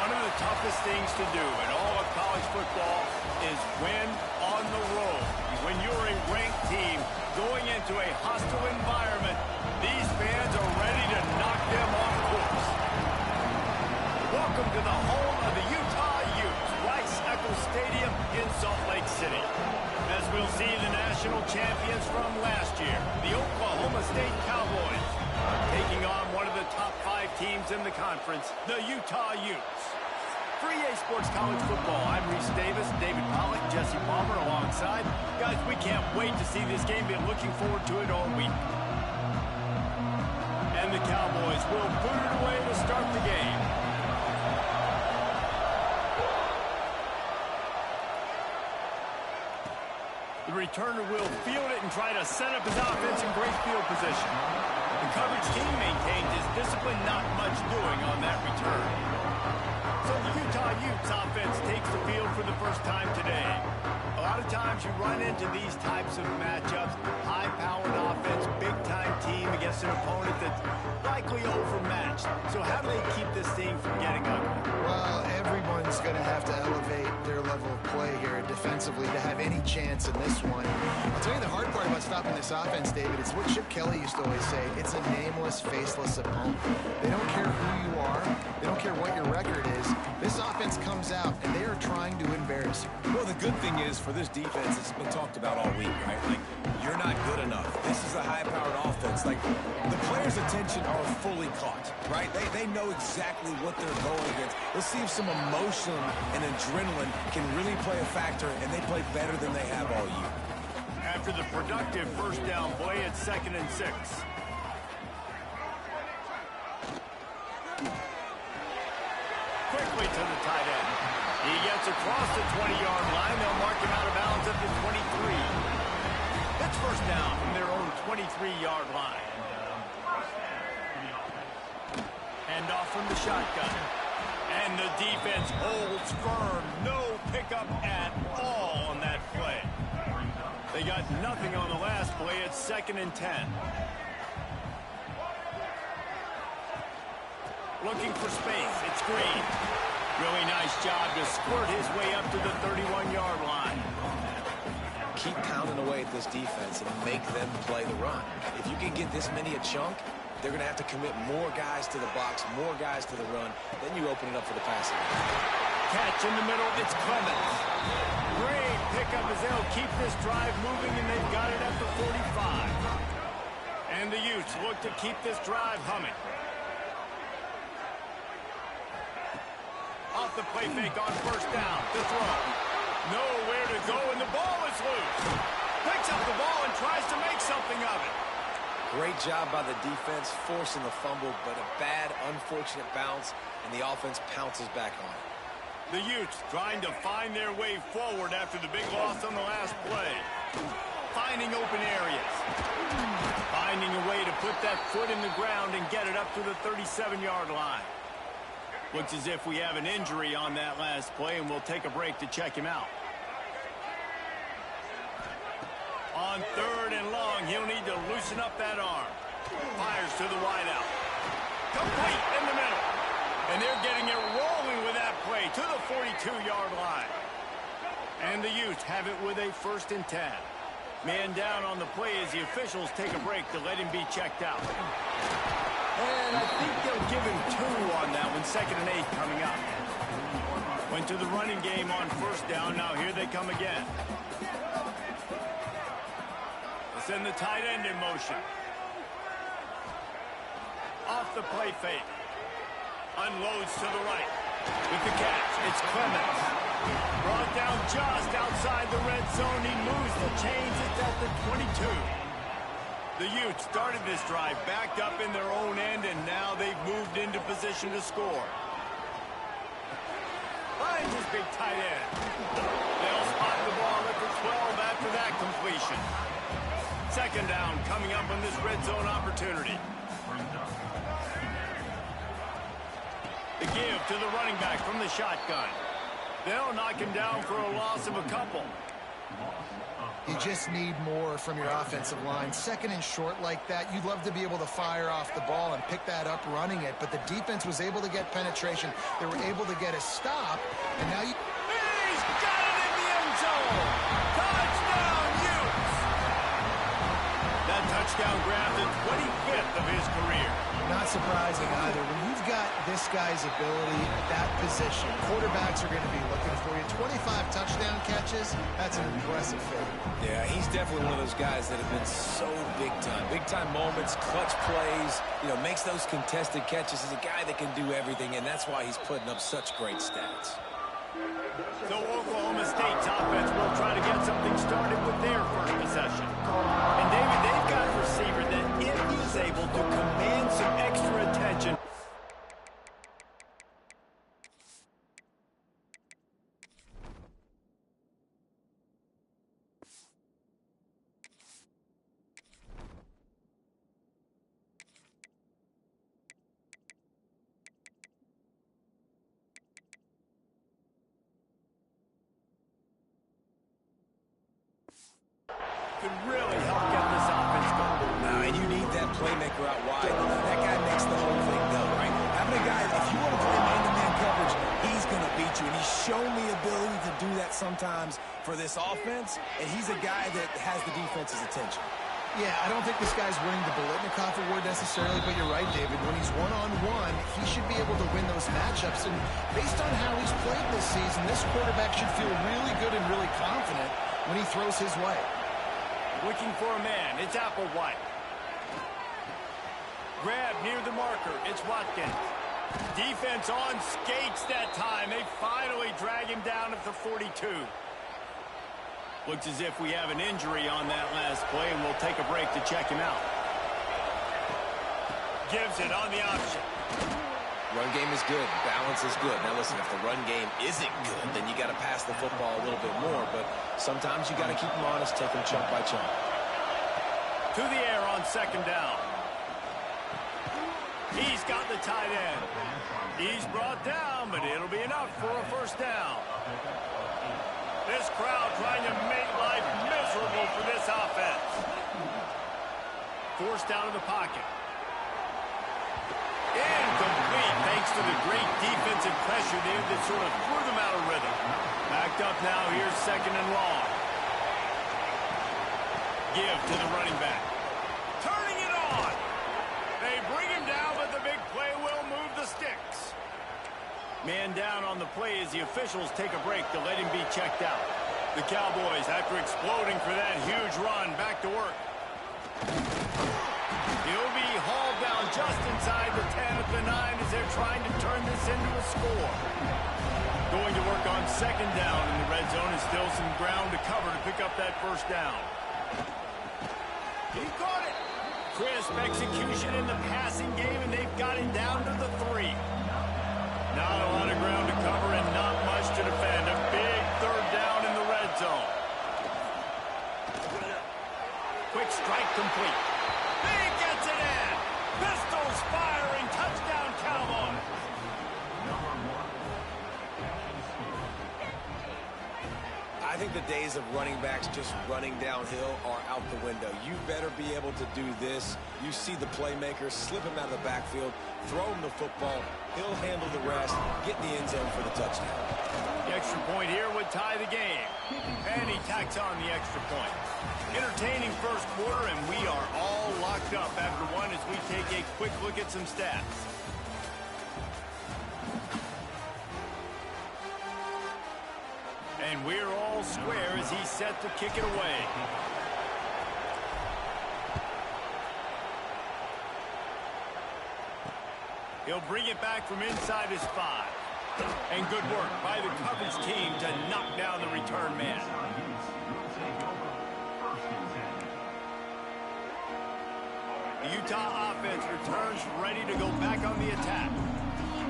One of the toughest things to do in all of college football is win on the road. When you're a ranked team going into a hostile environment, these fans are ready to knock them off course. Welcome to the home of the Utah Utes, Rice-Eccles Stadium in Salt Lake City. As we'll see the national champions from last year, the Oklahoma State Cowboys, taking on one of the top 5 teams in the conference, the Utah Utes. For EA Sports College Football, I'm Reese Davis, David Pollack, Jesse Palmer alongside. Guys, we can't wait to see this game. Been looking forward to it all week. And the Cowboys will boot it away to start the game. The returner will field it and try to set up his offense in great field position. The coverage team maintains his discipline, not much doing on that return. So the Utah Utes offense takes the field for the first time today. A lot of times you run into these types of matchups, high-powered offense, big-time team against an opponent that's likely overmatched. So how do they keep this thing from getting ugly? Well, everyone's going to have to elevate their level of play here defensively to have any chance in this one. I'll tell you the hard part about stopping this offense, David, it's what Chip Kelly used to always say. It's a nameless, faceless opponent. They don't care who you are. They don't care what your record is. This offense comes out, and they are trying to embarrass you. Well, the good thing is for this defense, it's been talked about all week, right? Like, you're not good enough. This is a high-powered offense. Like, the players' attention are fully caught, right? They know exactly what they're going against. Let's see if some emotion and adrenaline can really play a factor, and they play better than they have all year. After the productive first down play, it's 2nd and 6. Quickly to the tight end. He gets across the 20-yard line. They'll mark him out of bounds at the 23. That's first down from their own 23-yard line. Hand off from the shotgun. And the defense holds firm. No pickup at all on that play. They got nothing on the last play. It's 2nd and 10. Looking for space. It's Green. Really nice job to squirt his way up to the 31-yard line. Keep pounding away at this defense and make them play the run. If you can get this many a chunk, they're going to have to commit more guys to the box, more guys to the run. Then you open it up for the passing. Catch in the middle. It's Clemens. Great pickup as they'll keep this drive moving, and they've got it at the 45. And the Utes look to keep this drive humming. Off the play fake on first down. The throw. Nowhere to go, and the ball is loose. Picks up the ball and tries to make something of it. Great job by the defense, forcing the fumble, but a bad, unfortunate bounce, and the offense pounces back on it. The Utes trying to find their way forward after the big loss on the last play. Finding open areas. Finding a way to put that foot in the ground and get it up to the 37-yard line. Looks as if we have an injury on that last play, and we'll take a break to check him out. On 3rd and long, he'll need to loosen up that arm. Fires to the wideout. Complete in the middle. And they're getting it rolling with that play to the 42-yard line. And the Utes have it with a 1st and 10. Man down on the play as the officials take a break to let him be checked out. And I think they'll give him 2 on that one. 2nd and 8 coming up. Went to the running game on first down. Now here they come again. They send the tight end in motion. Off the play fake. Unloads to the right. With the catch, it's Clemens. Brought down just outside the red zone. He moves the chains. It's at the 22. The Utes started this drive backed up in their own end, and now they've moved into position to score. Finds his big tight end. They'll spot the ball at the 12 after that completion. 2nd down coming up on this red zone opportunity. The give to the running back from the shotgun. They'll knock him down for a loss of a couple. You just need more from your offensive line. Second and short like that, you'd love to be able to fire off the ball and pick that up running it, but the defense was able to get penetration. They were able to get a stop, and now you... He's got it in the end zone! Touchdown, Utes! That touchdown grabbed the 25th of his career. Not surprising either. When you've got this guy's ability at that position, quarterbacks are going to be looking for you. 25 touchdown catches, that's an impressive feat. Yeah, he's definitely one of those guys that have been so big time. Big time moments, clutch plays, makes those contested catches. He's a guy that can do everything, and that's why he's putting up such great stats. So Oklahoma State's offense will try to get something started with their first possession. And David, they've got a receiver that if he's able to command some extra attention. Could really help get this offense going. And you need that playmaker out wide. That guy makes the whole thing go, right? Having a guy, if you want to play man-to-man coverage, he's going to beat you. And he's shown the ability to do that sometimes for this offense, and he's a guy that has the defense's attention. Yeah, I don't think this guy's winning the Biletnikoff Award necessarily, but you're right, David. When he's one-on-one, he should be able to win those matchups. And based on how he's played this season, this quarterback should feel really good and really confident when he throws his way. Looking for a man. It's Applewhite. Grab near the marker. It's Watkins. Defense on skates that time. They finally drag him down at the 42. Looks as if we have an injury on that last play, and we'll take a break to check him out. Gives it on the option. Run game is good. Balance is good. Now, listen, if the run game isn't good, then you got to pass the football a little bit more. But sometimes you got to keep them honest, take them chunk by chunk. To the air on second down. He's got the tight end. He's brought down, but it'll be enough for a first down. This crowd trying to make life miserable for this offense. Forced out of the pocket. Incomplete thanks to the great defensive pressure there that sort of threw them out of rhythm. Backed up now, here's second and long. Give to the running back. Turning it on. They bring him down, but the big play will move the sticks. Man down on the play as the officials take a break to let him be checked out. The Cowboys, after exploding for that huge run, back to work. He'll be hauled down just inside the 10 at the 9 as they're trying to turn this into a score. Going to work on second down in the red zone is still some ground to cover to pick up that first down. He caught it. Crisp execution in the passing game, and they've got it down to the 3. Not a lot of ground to cover and not much to defend. A big third down in the red zone. Quick strike complete. He gets it in. Pistols firing. Touchdown, Cowboys. I think the days of running backs just running downhill are out the window. You better be able to do this. You see the playmaker, slip him out of the backfield, throw him the football. He'll handle the rest, get in the end zone for the touchdown. The extra point here would tie the game. And he tacks on the extra point. Entertaining first quarter, and we are all locked up after one as we take a quick look at some stats. And we're all square as he's set to kick it away. He'll bring it back from inside his 5. And good work by the coverage team to knock down the return man. The Utah offense returns ready to go back on the attack.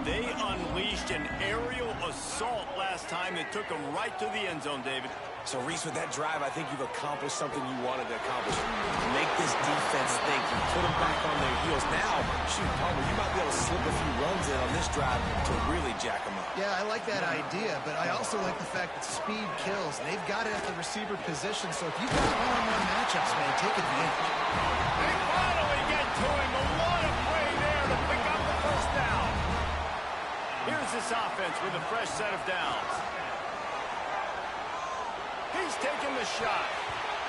They unleashed an aerial assault last time that took them right to the end zone, David. So, Reese, with that drive, I think you've accomplished something you wanted to accomplish. Make this defense think. You put them back on their heels. Now, shoot, Palmer, you might be able to slip a few runs in on this drive to really jack them up. Yeah, I like that idea, but I also like the fact that speed kills. And they've got it at the receiver position, so if you've got one-on-one matchups, man, take advantage. They finally get to him. What a play there to pick up the first down. Here's this offense with a fresh set of downs. He's taking the shot.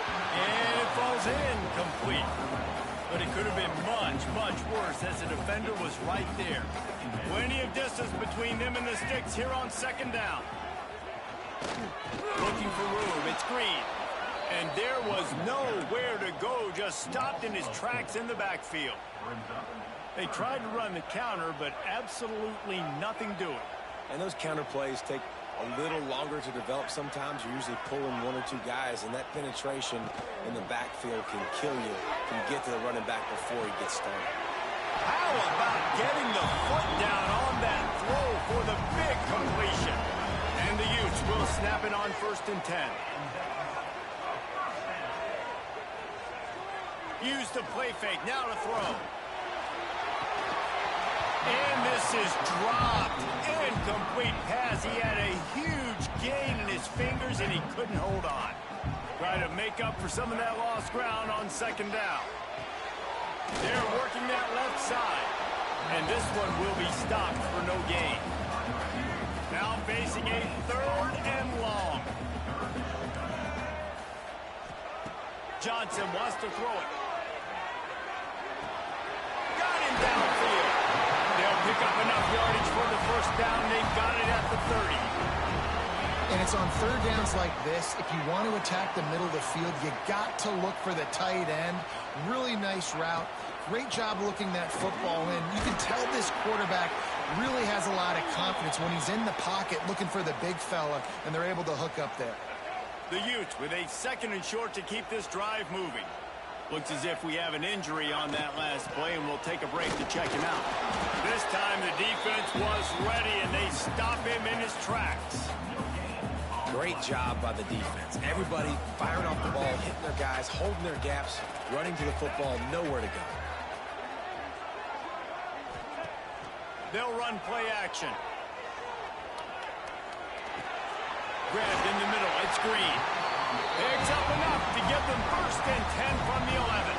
And it falls in complete. But it could have been much, much worse as the defender was right there. Plenty of distance between them and the sticks here on second down. Looking for room. It's Green. And there was nowhere to go. Just stopped in his tracks in the backfield. They tried to run the counter, but absolutely nothing doing. And those counter plays take a little longer to develop sometimes. You're usually pulling one or two guys, and that penetration in the backfield can kill you if you get to the running back before he gets started. How about getting the foot down on that throw for the big completion? And the Utes will snap it on 1st and 10. Use the play fake, now to throw. And this is dropped. Incomplete pass. He had a huge gain in his fingers, and he couldn't hold on. Try to make up for some of that lost ground on second down. They're working that left side. And this one will be stopped for no gain. Now facing a 3rd and long. Johnson wants to throw it. Got him downfield. They'll pick up enough yardage for the first down. They've got it at the 30. And it's on 3rd downs like this. If you want to attack the middle of the field, you got to look for the tight end. Really nice route. Great job looking that football in. You can tell this quarterback really has a lot of confidence when he's in the pocket looking for the big fella, and they're able to hook up there. The Utes with a 2nd and short to keep this drive moving. Looks as if we have an injury on that last play, and we'll take a break to check him out. This time the defense was ready, and they stop him in his tracks. Great job by the defense. Everybody firing off the ball, hitting their guys, holding their gaps, running to the football, nowhere to go. They'll run play action. Grabbed in the middle. It's Green. Picks up enough to give them 1st and 10 from the 11.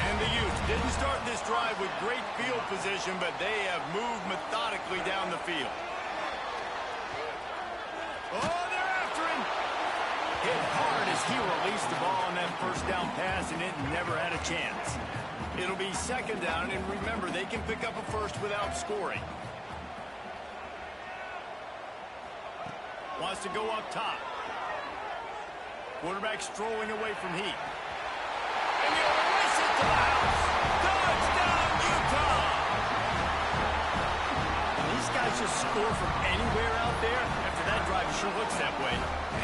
And the Utes didn't start this drive with great field position, but they have moved methodically down the field. Oh, they're after him. Hit hard as he released the ball on that 1st down pass, and it never had a chance. It'll be 2nd down, and remember, they can pick up a 1st without scoring. Wants to go up top. Quarterback strolling away from heat. And he'll race it to the house. Touchdown, Utah! These guys just score from anywhere out there. After that drive, it sure looks that way.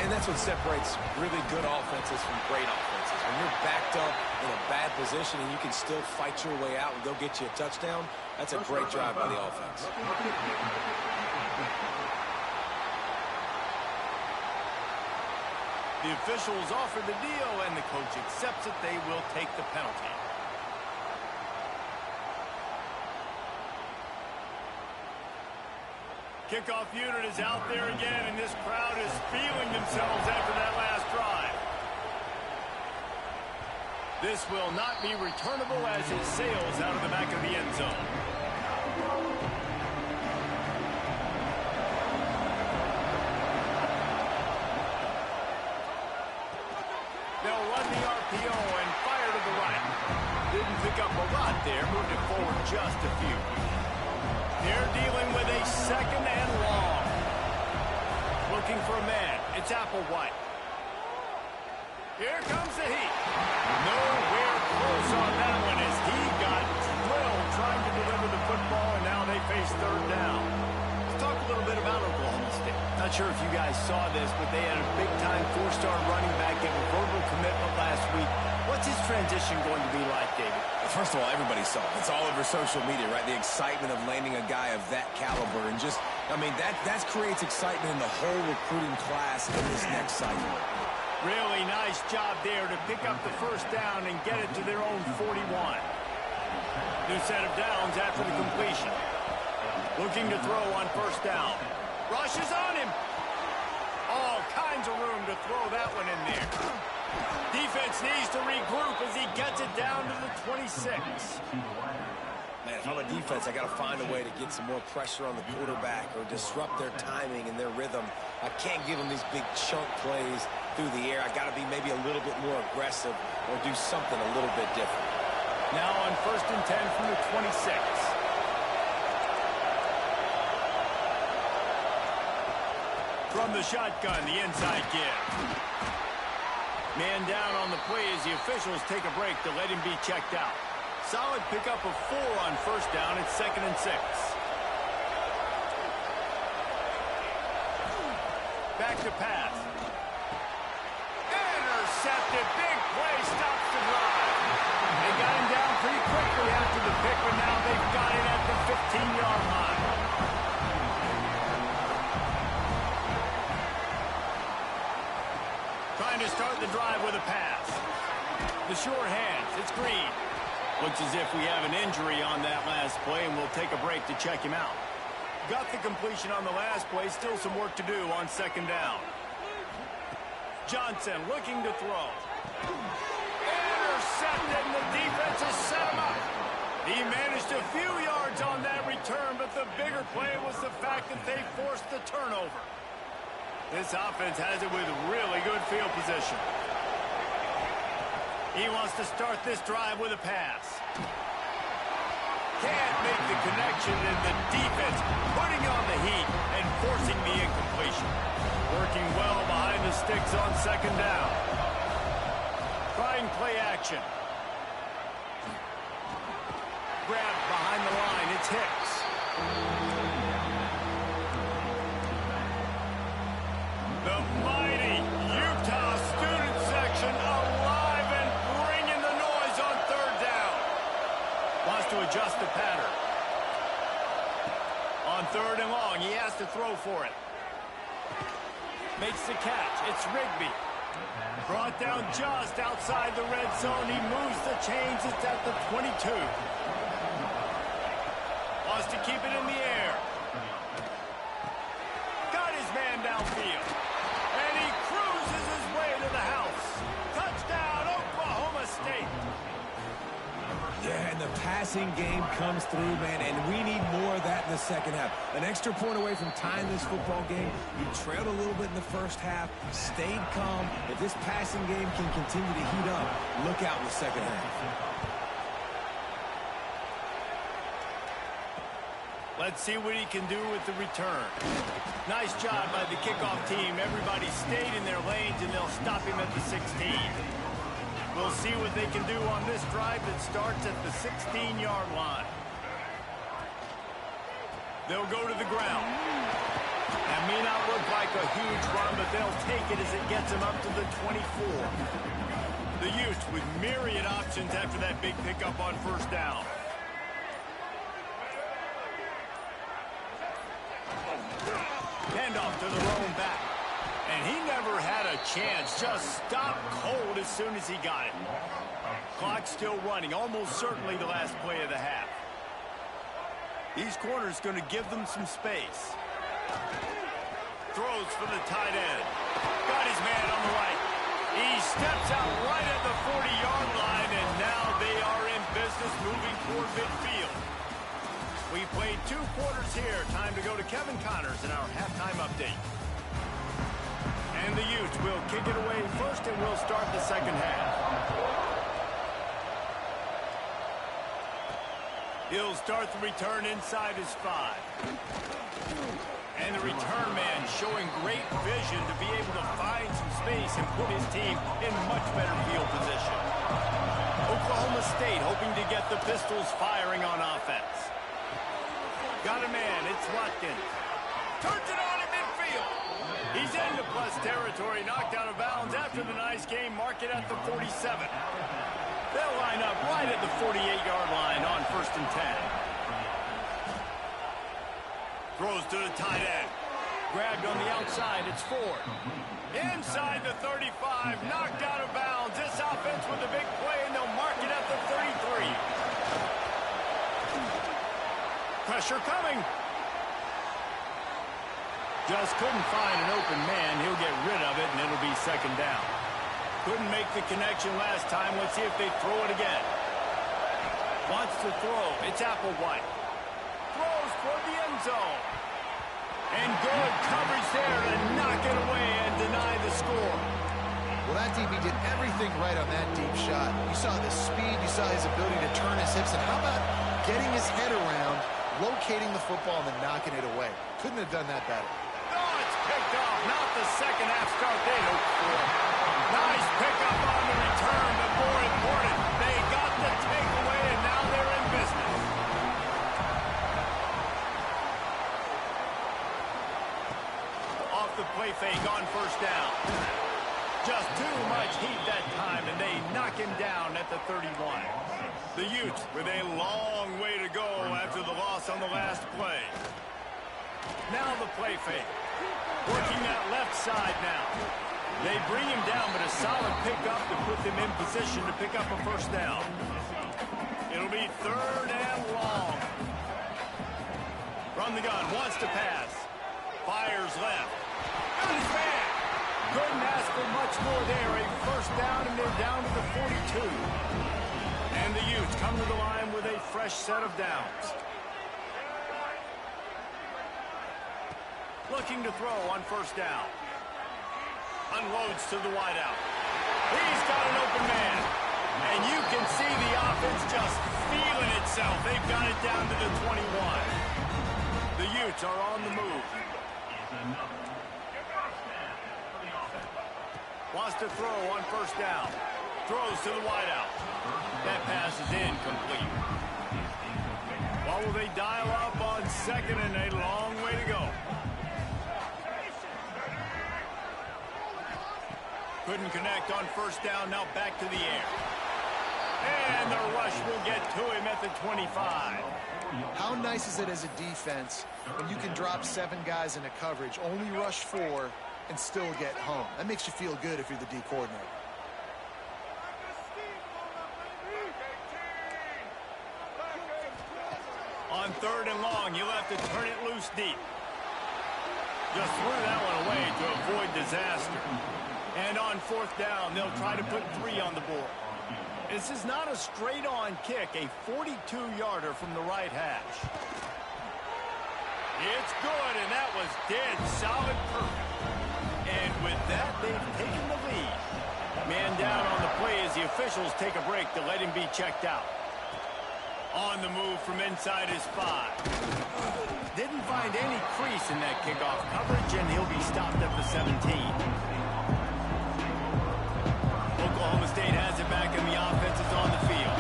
And that's what separates really good offenses from great offenses. When you're backed up in a bad position and you can still fight your way out and go get you a touchdown, that's a great drive by the offense. The officials offer the deal, and the coach accepts it. They will take the penalty. Kickoff unit is out there again, and this crowd is feeling themselves after that last drive. This will not be returnable as it sails out of the back of the end zone. They'll run the RPO and fire to the right. Didn't pick up a lot there, moved it forward just a few. They're dealing with a 2nd and long. Looking for a man. It's Applewhite. Here comes the heat. Nowhere close on that one as he got drilled trying to deliver the football, and now they face 3rd down. Let's talk a little bit about Oklahoma State. Not sure if you guys saw this, but they had a big-time 4-star running back give a verbal commitment last week. What's his transition going to be like, David? First of all, everybody saw it. It's all over social media, right? The excitement of landing a guy of that caliber. And just, I mean, that creates excitement in the whole recruiting class in this next cycle. Really nice job there to pick up the 1st down and get it to their own 41. New set of downs after the completion. Looking to throw on first down. Rushes on him. All kinds of room to throw that one in there. Defense needs to regroup as he gets it down to the 26. Man, if I'm a defense, I got to find a way to get some more pressure on the quarterback or disrupt their timing and their rhythm. I can't give them these big chunk plays through the air. I got to be maybe a little bit more aggressive or do something a little bit different. Now on 1st and 10 from the 26. From the shotgun, the inside give. Man down on the play as the officials take a break to let him be checked out. Solid pickup of 4 on first down. It's 2nd and 6. Back to pass. Intercepted. Big play. Stops the drive. They got him down pretty quickly after the pick, but now they've got it at the 15-yard line. Trying to start the drive with a pass. The sure hands. It's Green. Looks as if we have an injury on that last play, and we'll take a break to check him out. Got the completion on the last play. Still some work to do on 2nd down. Johnson looking to throw. Intercepted, and the defense has set him up. He managed a few yards on that return, but the bigger play was the fact that they forced the turnover. This offense has it with really good field position. He wants to start this drive with a pass. Can't make the connection, and the defense putting on the heat and forcing the incompletion. Working well behind the sticks on 2nd down. Trying play action. Grabbed behind the line. It's Hicks. The mighty Utah student section alive and bringing the noise on 3rd down. Wants to adjust the pattern. On 3rd and long, he has to throw for it. Makes the catch. It's Rigby. Brought down just outside the red zone. He moves the chains. It's at the 22. Wants to keep it in the air. Got his man downfield. And he cruises his way to the house. Touchdown, Oklahoma State. Yeah, and the passing game comes through, man, and we need more of that in the second half. An extra point away from tying this football game. You trailed a little bit in the first half, stayed calm. If this passing game can continue to heat up, look out in the second half. Let's see what he can do with the return. Nice job by the kickoff team. Everybody stayed in their lanes, and they'll stop him at the 16. We'll see what they can do on this drive that starts at the 16-yard line. They'll go to the ground. That may not look like a huge run, but they'll take it as it gets them up to the 24. The Utes with myriad options after that big pickup on first down. Handoff to the lone back. And he never had a chance. Just stopped cold as soon as he got it. Clock still running. Almost certainly the last play of the half. These corners going to give them some space. Throws for the tight end. Got his man on the right. He steps out right at the 40-yard line, and now they are in business moving toward midfield. We played 2 quarters here. Time to go to Kevin Connors in our halftime update. And the Utes will kick it away first, and we'll start the second half. He'll start the return inside his 5. And the return man showing great vision to be able to find some space and put his team in much better field position. Oklahoma State hoping to get the Pistols firing on offense. Got a man, it's Watkins. Turns it on in midfield. He's into plus territory, knocked out of bounds after the nice game. Mark it at the 47. They'll line up right at the 48-yard line on 1st and 10. Throws to the tight end. Grabbed on the outside, it's Ford. Inside the 35, knocked out of bounds. This offense with a big play, and they'll mark it at the 33. Pressure coming. Just couldn't find an open man. He'll get rid of it, and it'll be second down. Couldn't make the connection last time. Let's see if they throw it again. Wants to throw. It's Applewhite. Throws for the end zone. And good coverage there to knock it away and deny the score. Well, that DB did everything right on that deep shot. You saw the speed. You saw his ability to turn his hips. And how about getting his head around, locating the football, and then knocking it away? Couldn't have done that better. Oh, it's picked off. Not the second half start they hoped for. Nice pickup on the return, but more important, they got the takeaway, and now they're in business. Off the play fake on first down. Just too much heat that time, and they knock him down at the 31. The Utes with a long way to go after the loss on the last play. Now the play fake. Working that left side now. They bring him down, but a solid pickup to put them in position to pick up a first down. It'll be third and long. From the gun, wants to pass. Fires left. Got his man. Couldn't ask for much more there. A first down, and they're down to the 42. And the Utes come to the line with a fresh set of downs. Looking to throw on first down. Unloads to the wideout. He's got an open man. And you can see the offense just feeling itself. They've got it down to the 21. The Utes are on the move. Wants to throw on first down. Throws to the wideout. That pass is incomplete. What will they dial up on second, and a long way to go. Couldn't connect on first down. Now back to the air. And the rush will get to him at the 25. How nice is it as a defense when you can drop 7 guys into coverage, only rush 4, and still get home? That makes you feel good if you're the D coordinator. On third and long, you'll have to turn it loose deep. Just threw that one away to avoid disaster. And on fourth down, they'll try to put 3 on the board. This is not a straight-on kick, a 42-yarder from the right hash. It's good, and that was dead solid perfect. And with that, they've taken the lead. Man down on the play as the officials take a break to let him be checked out. On the move from inside his 5. Didn't find any crease in that kickoff coverage, and he'll be stopped at the 17. Oklahoma State has it back, and the offense is on the field.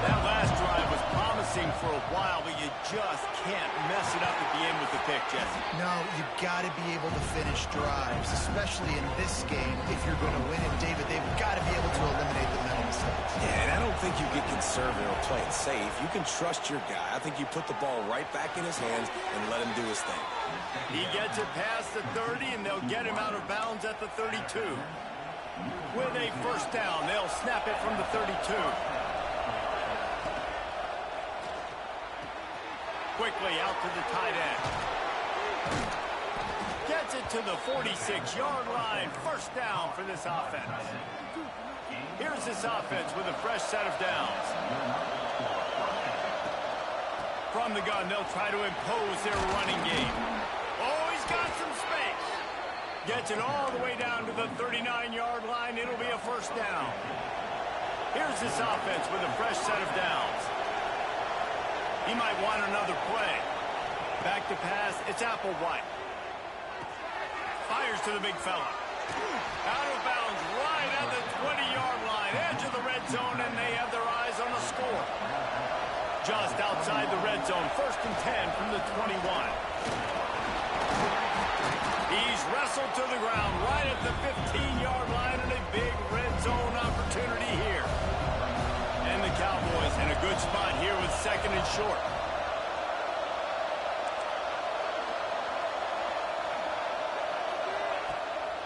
That last drive was promising for a while, but you just can't mess it up at the end with the pick, Jesse. No, you've got to be able to finish drives, especially in this game if you're going to win. And, David, they've got to be able to eliminate the mental mistakes. Yeah, and I don't think you get conservative or play it safe. You can trust your guy. I think you put the ball right back in his hands and let him do his thing. He gets it past the 30, and they'll get him out of bounds at the 32. With a first down, they'll snap it from the 32. Quickly out to the tight end. Gets it to the 46-yard line. First down for this offense. Here's this offense with a fresh set of downs. From the gun, they'll try to impose their running game. Oh, he's got some space. Gets it all the way down to the 39-yard line. It'll be a first down. Here's this offense with a fresh set of downs. He might want another play. Back to pass. It's Applewhite. Fires to the big fella. Out of bounds right at the 20-yard line. Edge of the red zone, and they have their eyes on the score. Just outside the red zone. First and 10 from the 21. He's wrestled to the ground right at the 15-yard line, and a big red zone opportunity here. And the Cowboys in a good spot here with second and short.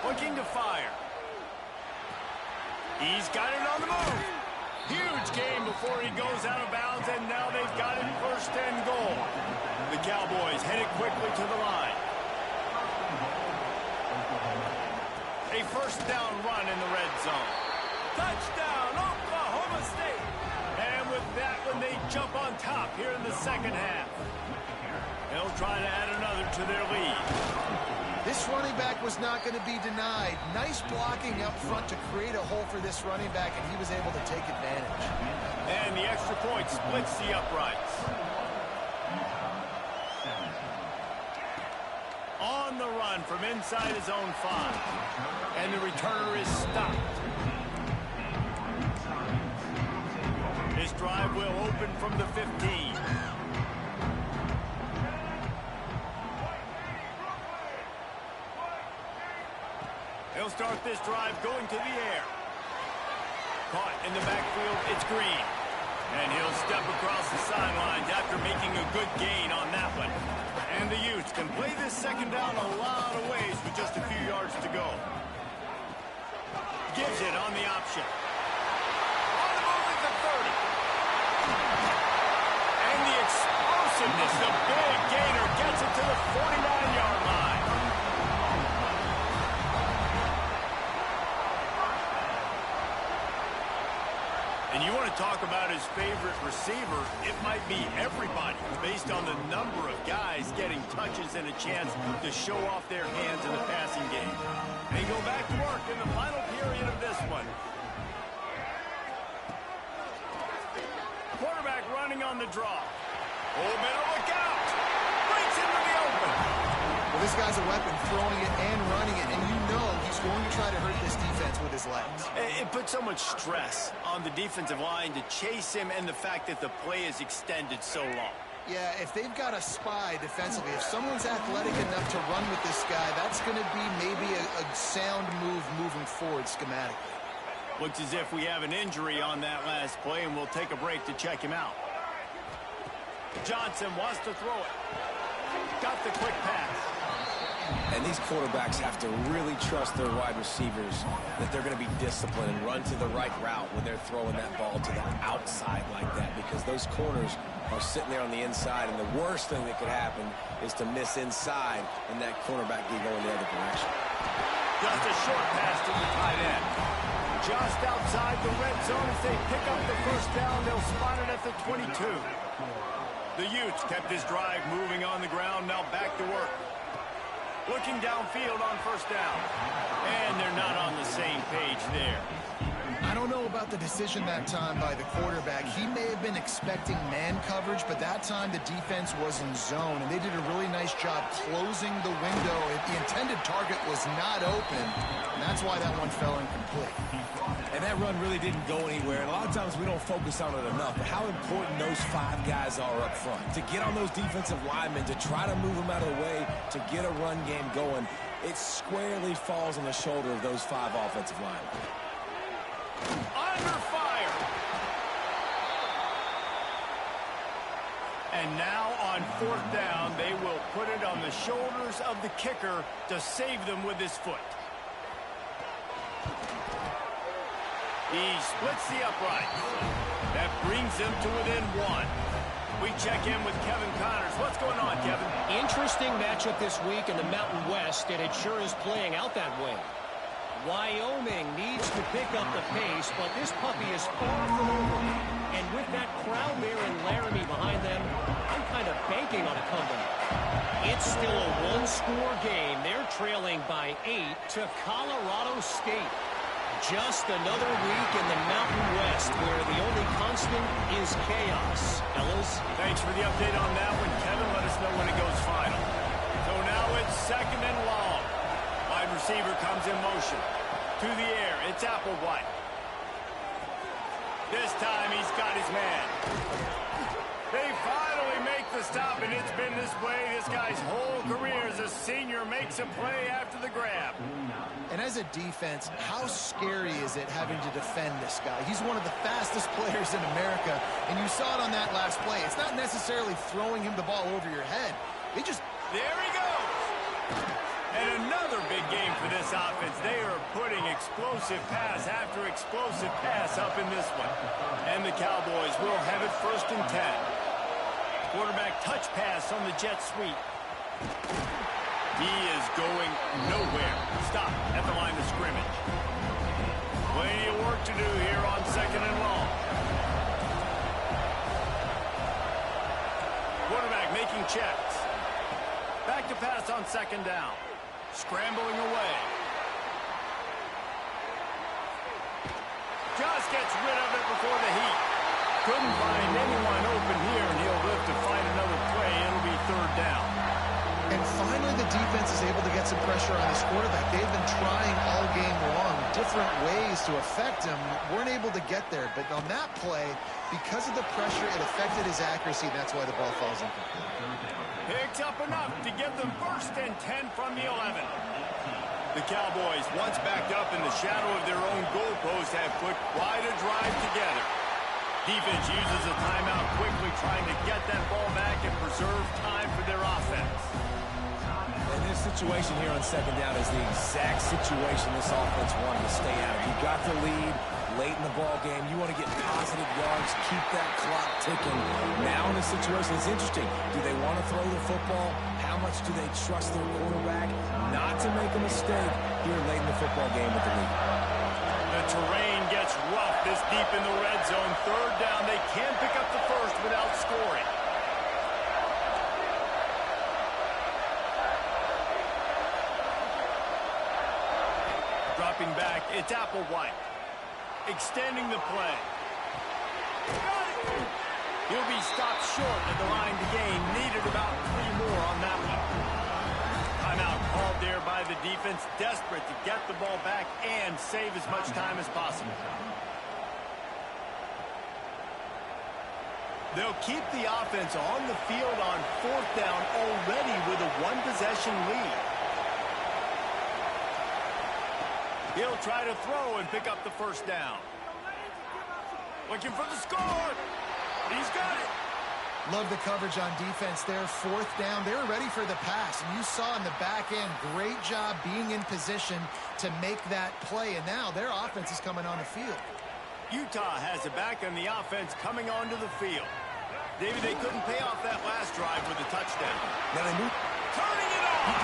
Looking to fire. He's got it on the move. Huge game before he goes out of bounds, and now they've got it first and goal. The Cowboys headed quickly to the line. A first down run in the red zone. Touchdown, Oklahoma State. And with that one, they jump on top here in the second half. They'll try to add another to their lead. This running back was not going to be denied. Nice blocking up front to create a hole for this running back, and he was able to take advantage. And the extra point splits the uprights. On the run from inside his own 5. And the returner is stopped. This drive will open from the 15. He'll start this drive going to the air. Caught in the backfield, it's Green. And he'll step across the sidelines after making a good gain on that one. And the Utes can play this second down a lot of ways with just a few yards to go. Gives it on the option. On the move at the 30. And the explosiveness, the big gainer gets it to the 49-yard line. And you want to talk about his favorite receiver, it might be everybody based on the number of guys getting touches and a chance to show off their hands in the passing game. They go back to work in the final period of this one. Quarterback running on the draw. Oh, better look out. Breaks into the open. Well, this guy's a weapon, throwing it and running it, and you know he's going to try to hurt this defense with his legs. It puts so much stress on the defensive line to chase him and the fact that the play is extended so long. Yeah, if they've got a spy defensively, if someone's athletic enough to run with this guy, that's going to be maybe a sound move moving forward schematically. Looks as if we have an injury on that last play, and we'll take a break to check him out. Johnson wants to throw it. Got the quick pass. And these quarterbacks have to really trust their wide receivers that they're going to be disciplined and run to the right route when they're throwing that ball to the outside like that, because those corners are sitting there on the inside, and the worst thing that could happen is to miss inside and that cornerback be going the other direction. Just a short pass to the tight end. Just outside the red zone as they pick up the first down. They'll spot it at the 22. The Utes kept this drive moving on the ground, now back to work. Looking downfield on first down. And they're not on the same page there. I don't know about the decision that time by the quarterback. He may have been expecting man coverage, but that time the defense was in zone, and they did a really nice job closing the window. The intended target was not open, and that's why that one fell incomplete. And that run really didn't go anywhere. And a lot of times we don't focus on it enough, but how important those 5 guys are up front. To get on those defensive linemen, to try to move them out of the way, to get a run game going, it squarely falls on the shoulder of those 5 offensive linemen. Under fire. And now on fourth down, they will put it on the shoulders of the kicker to save them with his foot. He splits the uprights. That brings them to within 1. We check in with Kevin Connors. What's going on, Kevin? Interesting matchup this week in the Mountain West, and it sure is playing out that way. Wyoming needs to pick up the pace, but this puppy is far from over. And with that crowd there in Laramie behind them, I'm kind of banking on a comeback. It's still a one-score game. They're trailing by 8 to Colorado State. Just another week in the Mountain West where the only constant is chaos. Fellas? Thanks for the update on that one, Kevin. Let us know when it goes final. So now it's second and long. Wide receiver comes in motion. To the air, it's Applewhite. This time he's got his man. They finally make the stop, and it's been this way this guy's whole career as a senior makes a play after the grab. And as a defense, how scary is it having to defend this guy? He's one of the fastest players in America, and you saw it on that last play. It's not necessarily throwing him the ball over your head. There he goes. And another big game for this offense. They are putting explosive pass after explosive pass up in this one. And the Cowboys will have it first and 10. Quarterback touch pass on the jet sweep. He is going nowhere. Stop at the line of scrimmage. Plenty of work to do here on 2nd and long. Quarterback making checks. Back to pass on 2nd down. Scrambling away. Just gets rid of it before the heat. Couldn't find anyone open here, and he'll live to find another play. It'll be 3rd down. And finally, the defense is able to get some pressure on this quarterback. They've been trying all game long different ways to affect him. Weren't able to get there. But on that play, because of the pressure, it affected his accuracy. That's why the ball falls incomplete. Picks up enough to give them 1st and 10 from the 11. The Cowboys, once backed up in the shadow of their own goalpost, have put quite a drive together. Defense uses a timeout quickly, trying to get that ball back and preserve time for their offense. And this situation here on 2nd down is the exact situation this offense wanted to stay out of. You got the lead late in the ball game. You want to get positive yards, keep that clock ticking. Now in this situation, it's interesting. Do they want to throw the football? How much do they trust their quarterback not to make a mistake here late in the football game with the lead? The terrain gets rough this deep in the red zone. 3rd down. They can pick up the 1st without scoring. Dropping back, it's Applewhite. Extending the play. He'll be stopped short at the line to gain. Needed about 3 more on that one. Timeout called there by the defense, desperate to get the ball back and save as much time as possible. They'll keep the offense on the field on 4th down already with a 1-possession lead. He'll try to throw and pick up the 1st down. Looking for the score. He's got it. Love the coverage on defense there. 4th down. They were ready for the pass. And you saw in the back end, great job being in position to make that play. And now their offense is coming on the field. Utah has it back on the offense coming onto the field. David, they couldn't pay off that last drive with a touchdown. Now they move. Turning it on.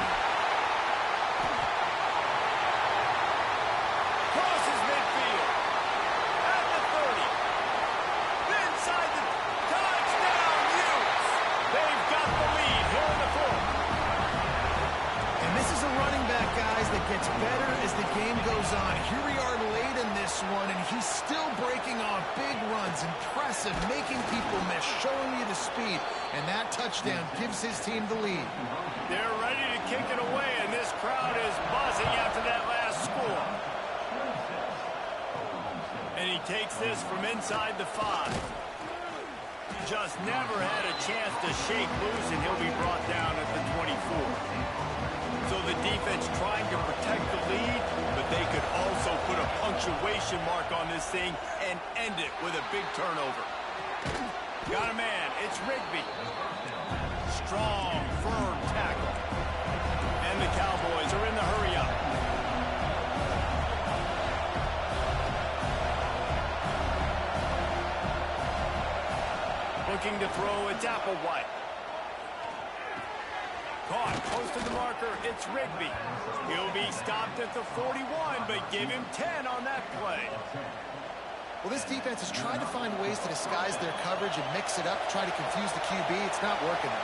Crosses midfield. At the 30. Inside the touchdown Utes. They've got the lead here in the 4th. And this is a running back, guys, that gets better as the game goes on. Here we are late in this one, and he's still breaking off big runs. Impressive, making people miss, showing you the speed. And that touchdown gives his team the lead. They're ready to kick it away, and this crowd is buzzing after that last score. And he takes this from inside the 5. Just never had a chance to shake loose, and he'll be brought down at the 24. So the defense trying to protect the lead, but they could also put a punctuation mark on this thing and end it with a big turnover. Got a man. It's Rigby. Strong, firm tackle. And the Cowboys are in the hurry-up. Looking to throw, it's Applewhite. Caught close to the marker, it's Rigby. He'll be stopped at the 41, but give him 10 on that play. Well, this defense has tried to find ways to disguise their coverage and mix it up, try to confuse the QB. It's not working.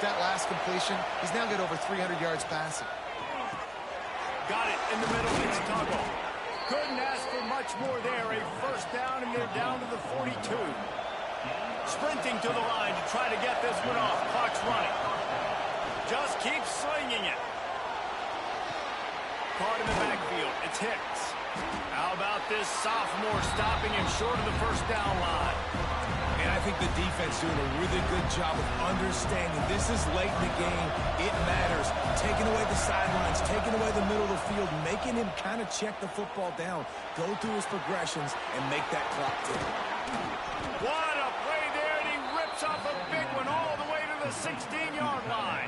That last completion, he's now got over 300 yards passing. Got it in the middle, it's Tuggle. Couldn't ask for much more there. A 1st down, and they're down to the 42. Sprinting to the line to try to get this one off. Clock's running. Just keeps slinging it. Caught in the backfield. It's Hicks. How about this sophomore stopping him short of the 1st down line? And I think the defense doing a really good job of understanding this is late in the game. It matters. Taking away the sidelines, taking away the middle of the field, making him kind of check the football down, go through his progressions, and make that clock tick. What a play there, and he rips off a big one all the way to the 16-yard line.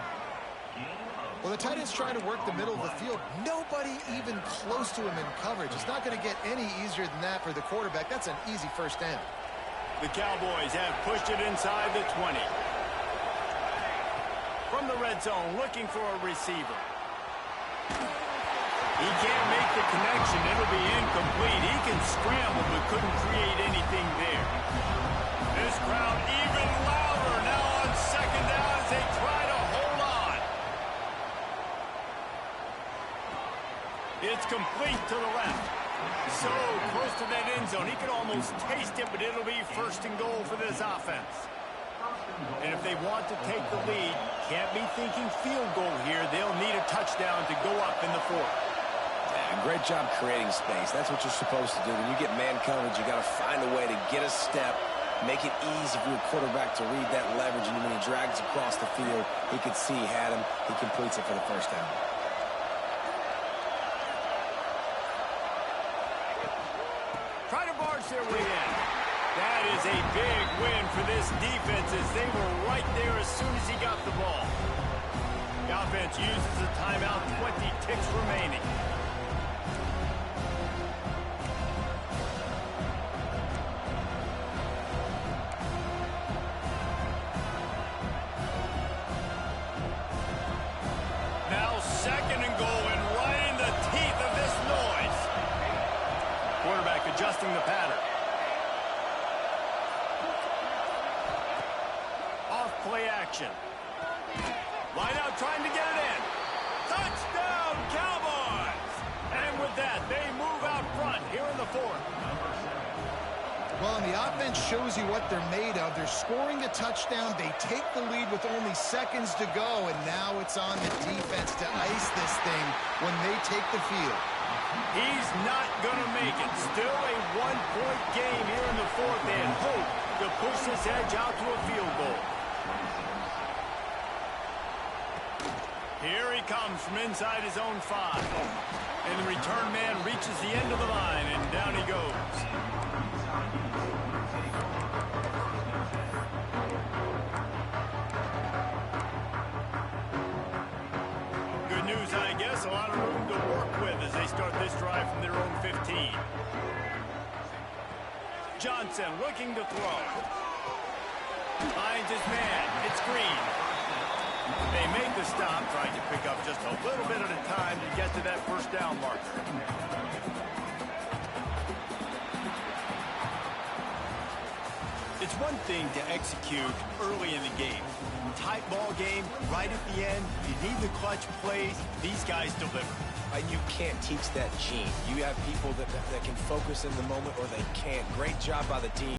Well, the tight end's trying to work the middle of the field. Nobody even close to him in coverage. It's not going to get any easier than that for the quarterback. That's an easy 1st down. The Cowboys have pushed it inside the 20. From the red zone, looking for a receiver. He can't make the connection. It'll be incomplete. He can scramble, but couldn't create anything there. This crowd even louder now on second down as they try to hold on. It's complete to the left. So close to that end zone. He could almost taste it, but it'll be first and goal for this offense. And if they want to take the lead, can't be thinking field goal here. They'll need a touchdown to go up in the fourth. Yeah, great job creating space. That's what you're supposed to do. When you get man coverage, you got to find a way to get a step, make it easy for your quarterback to read that leverage, and when he drags across the field, he could see he had him. He completes it for the first down. Try to barge their way in. That is a big win for this defense as they were right there as soon as he got the ball. The offense uses a timeout, 20 ticks remaining. Now second and goal and right in the teeth of this noise. Quarterback adjusting the pattern. Play action. Line out trying to get it in. Touchdown, Cowboys! And with that, they move out front here in the fourth. Well, and the offense shows you what they're made of. They're scoring a touchdown. They take the lead with only seconds to go, and now it's on the defense to ice this thing when they take the field. He's not going to make it. Still a one-point game here in the fourth, and hope to push this edge out to a field goal. Here he comes from inside his own 5. And the return man reaches the end of the line, and down he goes. Good news, I guess. A lot of room to work with as they start this drive from their own 15. Johnson looking to throw. Finds his man. It's Green. They make the stop, trying to pick up just a little bit at a time to get to that first down marker. It's one thing to execute early in the game. Tight ball game, right at the end, you need the clutch plays. These guys deliver. You can't teach that gene. You have people that can focus in the moment or they can't. Great job by the team.